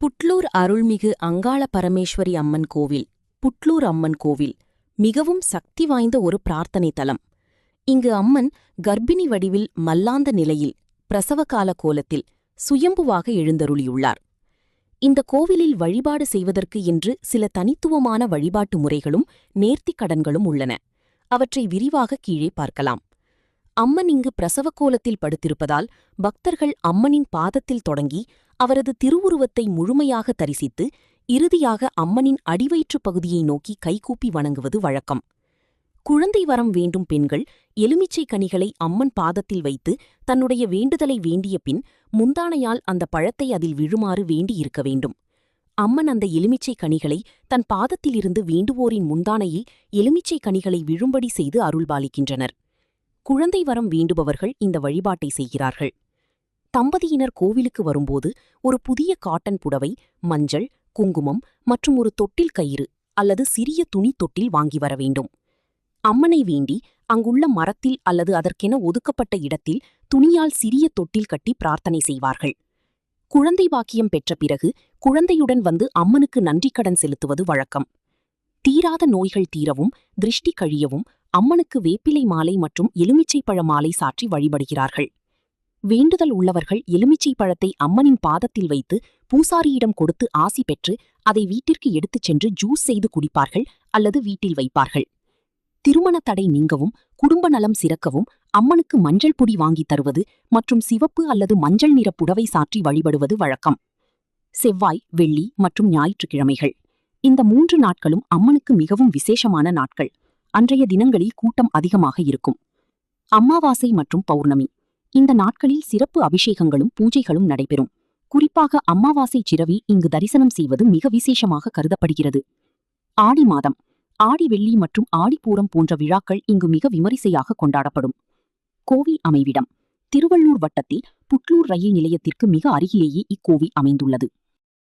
புட்லூர் அருள்மிகு அங்காள பரமேஸ்வரி அம்மன் கோவில். புட்லூர் அம்மன் கோவில் மிகவும் சக்தி வாய்ந்த ஒரு பிரார்த்தனை தலம். இங்கு அம்மன் கர்ப்பிணி வடிவில் மல்லாந்த நிலையில் பிரசவகால கோலத்தில் சுயம்புவாக எழுந்தருளியுள்ளார். இந்த கோவிலில் வழிபாடு செய்வதற்கு என்று சில தனித்துவமான வழிபாட்டு முறைகளும் நேர்த்திக் கடன்களும் உள்ளன. அவற்றை விரிவாக கீழே பார்க்கலாம். அம்மன் இங்கு பிரசவ கோலத்தில் படுத்திருப்பதால் பக்தர்கள் அம்மனின் பாதத்தில் தொடங்கி அவரது திருவுருவத்தை முழுமையாக தரிசித்து இறுதியாக அம்மனின் அடிவயிற்றுப் பகுதியை நோக்கி கைகூப்பி வணங்குவது வழக்கம். குழந்தை வரம் வேண்டும் பெண்கள் எலுமிச்சை கனிகளை அம்மன் பாதத்தில் வைத்து தன்னுடைய வேண்டுதலை வேண்டிய பின் முந்தானையால் அந்த பழத்தை அதில் விழுமாறு வேண்டியிருக்க வேண்டும். அம்மன் அந்த எலுமிச்சை கனிகளை தன் பாதத்திலிருந்து வேண்டுவோரின் முந்தானையில் எலுமிச்சை கனிகளை விழும்படி செய்து அருள்பாலிக்கின்றனர். குழந்தை வரம் வேண்டுபவர்கள் இந்த வழிபாட்டை செய்கிறார்கள். தம்பதியினர் கோவிலுக்கு வரும்போது ஒரு புதிய காட்டன் புடவை, மஞ்சள், குங்குமம் மற்றும் ஒரு தொட்டில் கயிறு அல்லது சிறிய துணி தொட்டில் வாங்கி வர வேண்டும். அம்மனை வேண்டி அங்குள்ள மரத்தில் அல்லது அதற்கென ஒதுக்கப்பட்ட இடத்தில் துணியால் சிறிய தொட்டில் கட்டி பிரார்த்தனை செய்வார்கள். குழந்தை பாக்கியம் பெற்ற பிறகு குழந்தையுடன் வந்து அம்மனுக்கு நன்றிக்கடன் செலுத்துவது வழக்கம். தீராத நோய்கள் தீரவும் திருஷ்டி கழியவும் அம்மனுக்கு வேப்பிலை மாலை மற்றும் எலுமிச்சை பழ மாலை சாற்றி வழிபடுகிறார்கள். வேண்டுதல் உள்ளவர்கள் எலுமிச்சை பழத்தை அம்மனின் பாதத்தில் வைத்து பூசாரியிடம் கொடுத்து ஆசி பெற்று அதை வீட்டிற்கு எடுத்துச் சென்று ஜூஸ் செய்து குடிப்பார்கள் அல்லது வீட்டில் வைப்பார்கள். திருமண தடை நீங்கவும் குடும்ப நலம் சிறக்கவும் அம்மனுக்கு மஞ்சள் பொடி வாங்கித் தருவது மற்றும் சிவப்பு அல்லது மஞ்சள் நிற புடவை சாற்றி வழிபடுவது வழக்கம். செவ்வாய், வெள்ளி மற்றும் ஞாயிற்றுக்கிழமைகள் இந்த 3 நாட்களும் அம்மனுக்கு மிகவும் விசேஷமான நாட்கள். அன்றைய தினங்களில் கூட்டம் அதிகமாக இருக்கும். அமாவாசை மற்றும் பௌர்ணமி இந்த நாட்களில் சிறப்பு அபிஷேகங்களும் பூஜைகளும் நடைபெறும். குறிப்பாக அமாவாசை சிரவி இங்கு தரிசனம் செய்வது மிக விசேஷமாக கருதப்படுகிறது. ஆடி மாதம் ஆடி வெள்ளி மற்றும் ஆடிப்பூரம் போன்ற விழாக்கள் இங்கு மிக விமரிசையாக கொண்டாடப்படும். கோவில் அமைவிடம் திருவள்ளூர் வட்டத்தில் புட்லூர் ரயில் நிலையத்திற்கு மிக அருகிலேயே இக்கோவில் அமைந்துள்ளது.